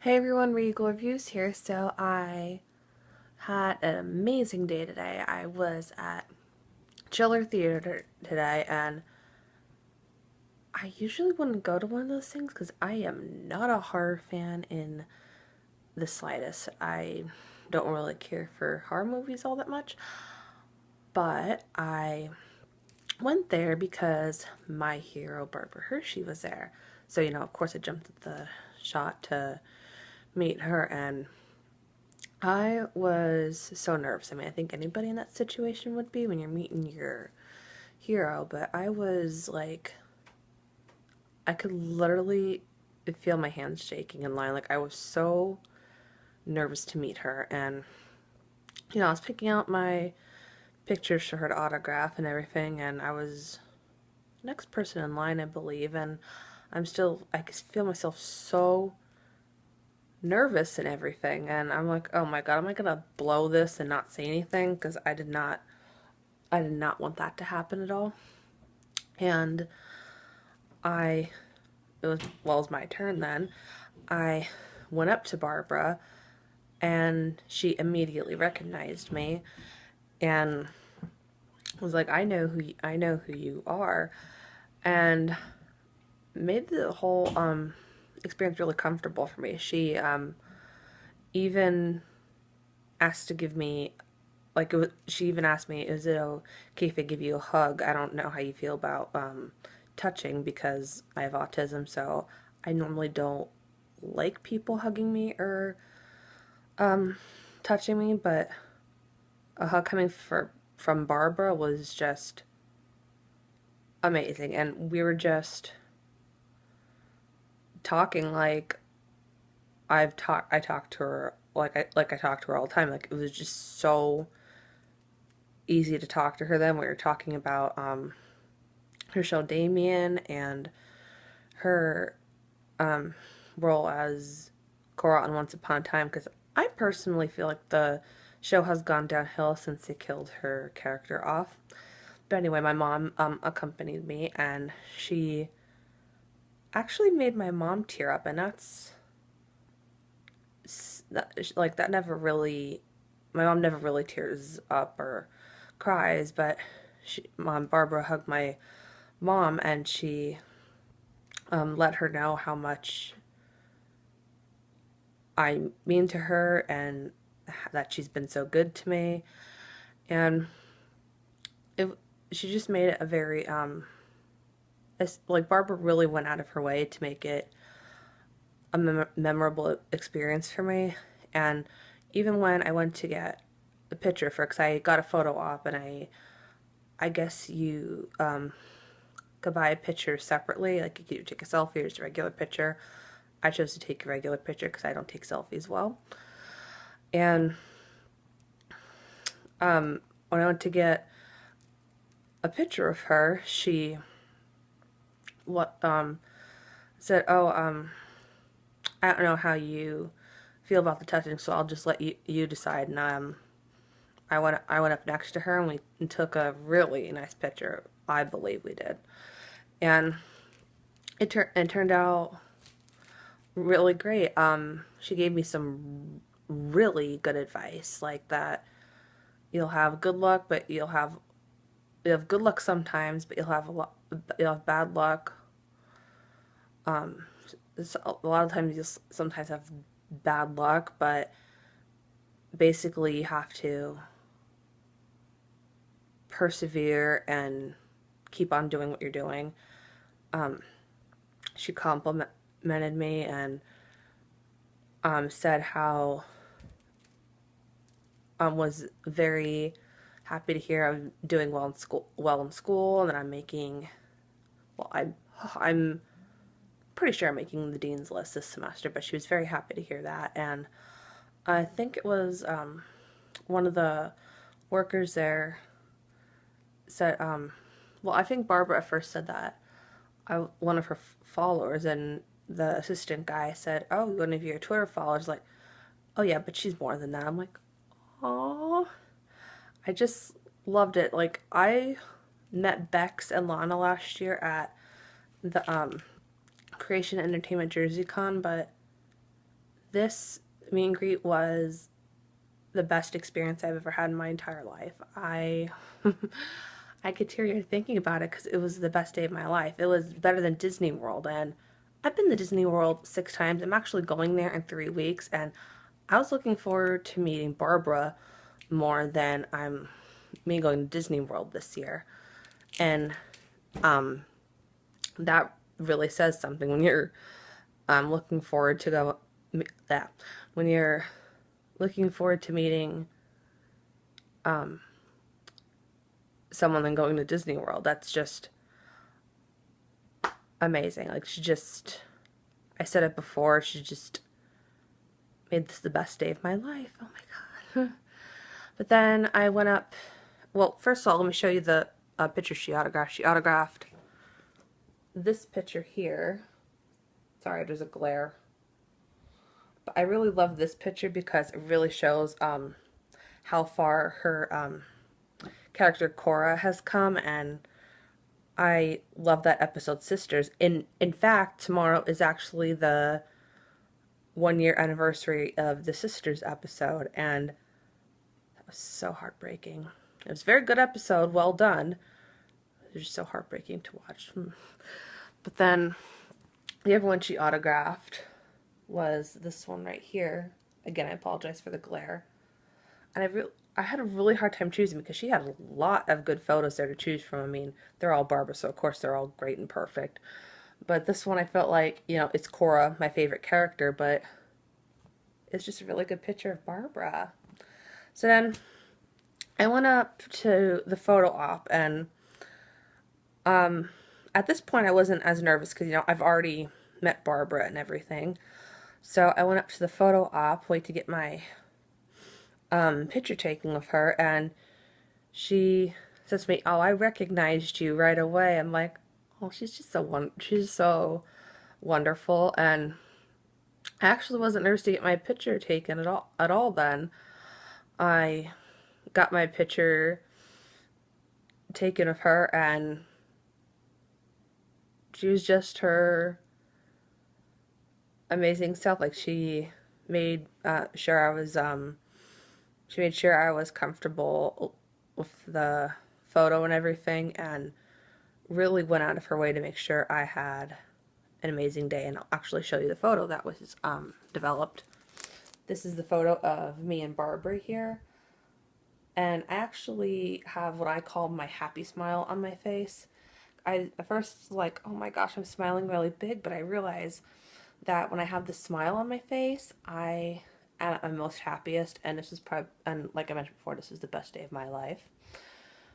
Hey everyone, Regal Reviews here. So I had an amazing day today. I was at Chiller Theater today, and I usually wouldn't go to one of those things because I am not a horror fan in the slightest. I don't really care for horror movies all that much, but I went there because my hero Barbara Hershey was there. So, of course I jumped at the shot to meet her, and I was so nervous. I mean, I think anybody in that situation would be when you're meeting your hero, but I was like, I could literally feel my hands shaking in line. Like, I was so nervous to meet her. And, I was picking out my pictures for her to autograph and everything, and I was the next person in line, I believe, and I could feel myself so nervous and everything, and I'm like, oh my god, am I gonna blow this and not say anything? Because I did not want that to happen at all. And I, it was my turn then. I went up to Barbara and she immediately recognized me and was like, I know who you are, and made the whole experience really comfortable for me. She even asked to give me she even asked me, is it okay if I give you a hug? I don't know how you feel about touching because I have autism, so I normally don't like people hugging me or touching me, but a hug from Barbara was just amazing, and we were just talking like I talked to her like I talked to her all the time. Like, it was just so easy to talk to her then. We were talking about her show Damien and her um, role as Cora on Once Upon a Time, because I personally feel like the show has gone downhill since they killed her character off. But anyway, my mom accompanied me, and she actually made my mom tear up, and that never really, my mom never really tears up or cries, but Mom Barbara hugged my mom, and she let her know how much I mean to her and that she's been so good to me. And it, she just made it a very, like, Barbara really went out of her way to make it a memorable experience for me. And even when I went to get a picture for, because I got a photo op, and I guess you could buy a picture separately, like you could take a selfie or just a regular picture. I chose to take a regular picture because I don't take selfies well. And when I went to get a picture of her, she said, "Oh, I don't know how you feel about the touching, so I'll just let you decide." And I went up next to her, and we took a really nice picture. I believe we did, and it turned out really great. She gave me some really good advice, like that you'll have good luck, but you have good luck sometimes, but you'll have bad luck. Um, a lot of times you'll sometimes have bad luck, but basically you have to persevere and keep on doing what you're doing. Um, she complimented me and said how was very happy to hear I'm doing well in school, and that I'm making, well, I'm pretty sure I'm making the dean's list this semester, but she was very happy to hear that. And I think it was one of the workers there said, well, I think Barbara at first said that one of her followers, and the assistant guy said, oh, one of your Twitter followers, like, oh yeah, but she's more than that. I'm like, oh, I just loved it. Like, I met Bex and Lana last year at the Creation Entertainment JerseyCon, but This meet and greet was the best experience I've ever had in my entire life. I get teary thinking about it because it was the best day of my life. It was better than Disney World, and I've been to Disney World 6 times. I'm actually going there in 3 weeks, and I was looking forward to meeting Barbara more than I'm me going to Disney World this year. And um, that really says something when you're looking forward to go that when you're looking forward to meeting someone and going to Disney World. That's just amazing. Like, I said it before, she just made this the best day of my life. Oh my God. But then I went up, well, first of all, let me show you the picture she autographed. She autographed this picture here. Sorry, there's a glare. But I really love this picture because it really shows how far her character Cora has come, and I love that episode, Sisters. In fact, tomorrow is actually the 1 year anniversary of the Sisters episode, and that was so heartbreaking. It was a very good episode, well done. It was just so heartbreaking to watch. But then the other one she autographed was this one right here. Again, I apologize for the glare. And I had a really hard time choosing because she had a lot of good photos there to choose from. I mean, they're all Barbara, so of course they're all great and perfect. But this one I felt like, you know, it's Cora, my favorite character, but it's just a really good picture of Barbara. So then I went up to the photo op, and at this point I wasn't as nervous because, you know, I've already met Barbara and everything. So I went up to the photo op, wait to get my picture taking of her, and she says to me, "Oh, I recognized you right away." I'm like, "Oh, she's so wonderful." And I actually wasn't nervous to get my picture taken at all then. I got my picture taken of her, and she was just her amazing self. Like, she made sure I was comfortable with the photo and everything, and really went out of her way to make sure I had an amazing day. And I'll actually show you the photo that was developed. This is the photo of me and Barbara here. And I actually have what I call my happy smile on my face. I at first was like, oh my gosh, I'm smiling really big, but I realize that when I have the smile on my face, I am most happiest, and this is probably, and like I mentioned before, this is the best day of my life.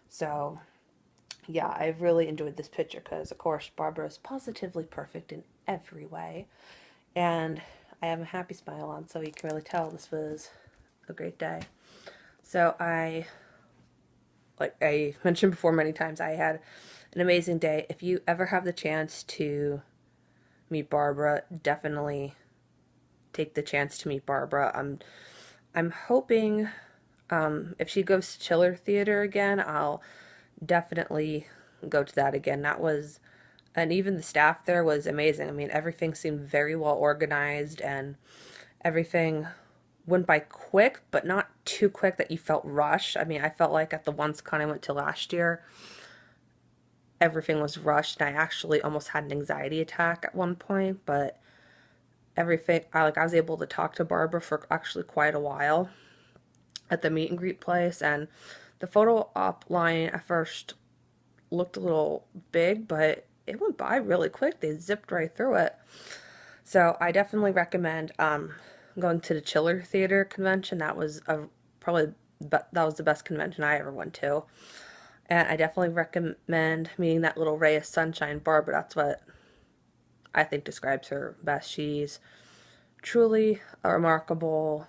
So yeah, I really enjoyed this picture because, of course, Barbara is positively perfect in every way, and I have a happy smile on, so you can really tell this was a great day. So like I mentioned before many times, I had an amazing day. If you ever have the chance to meet Barbara, definitely take the chance to meet Barbara. I'm hoping if she goes to Chiller Theater again, I'll definitely go to that again. And even the staff there was amazing. I mean, everything seemed very well organized, and everything went by quick, but not too quick that you felt rushed. I mean, I felt like at the once con I went to last year, everything was rushed, and I actually almost had an anxiety attack at one point, but everything, I was able to talk to Barbara for actually quite a while at the meet and greet place, and the photo op line at first looked a little big, but it went by really quick. They zipped right through it. So I definitely recommend going to the Chiller Theater convention. That was that was the best convention I ever went to. And I definitely recommend meeting that little ray of sunshine, Barbara. That's what I think describes her best. She's truly a remarkable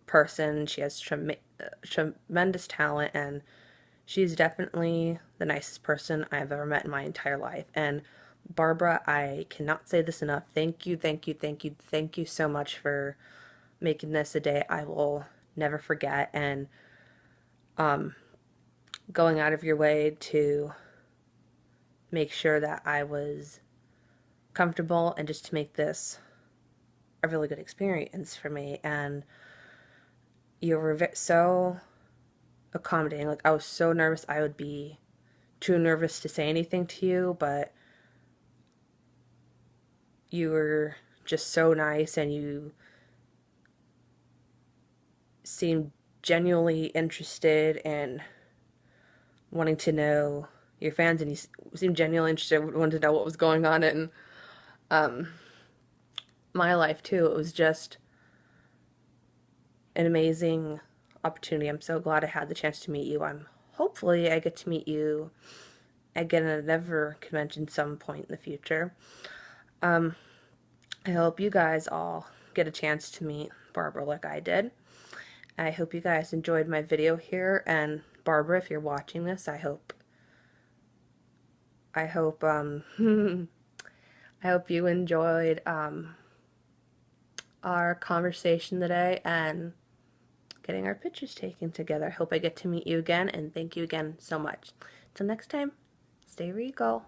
person. She has tremendous talent, and she's definitely the nicest person I've ever met in my entire life. And Barbara, I cannot say this enough. Thank you, thank you, thank you, thank you so much for making this a day I will never forget, and going out of your way to make sure that I was comfortable, and just to make this a really good experience for me, and you were so accommodating. Like, I was so nervous I would be too nervous to say anything to you, but you were just so nice, and you seemed genuinely interested in wanting to know your fans, and you seemed genuinely interested, wanted to know what was going on in um, my life too. It was just an amazing opportunity. I'm so glad I had the chance to meet you. Hopefully I get to meet you again at another convention some point in the future. I hope you guys all get a chance to meet Barbara like I did. I hope you guys enjoyed my video here, and Barbara, if you're watching this, I hope I hope you enjoyed our conversation today and getting our pictures taken together. I hope I get to meet you again, and thank you again so much. Till next time, stay regal.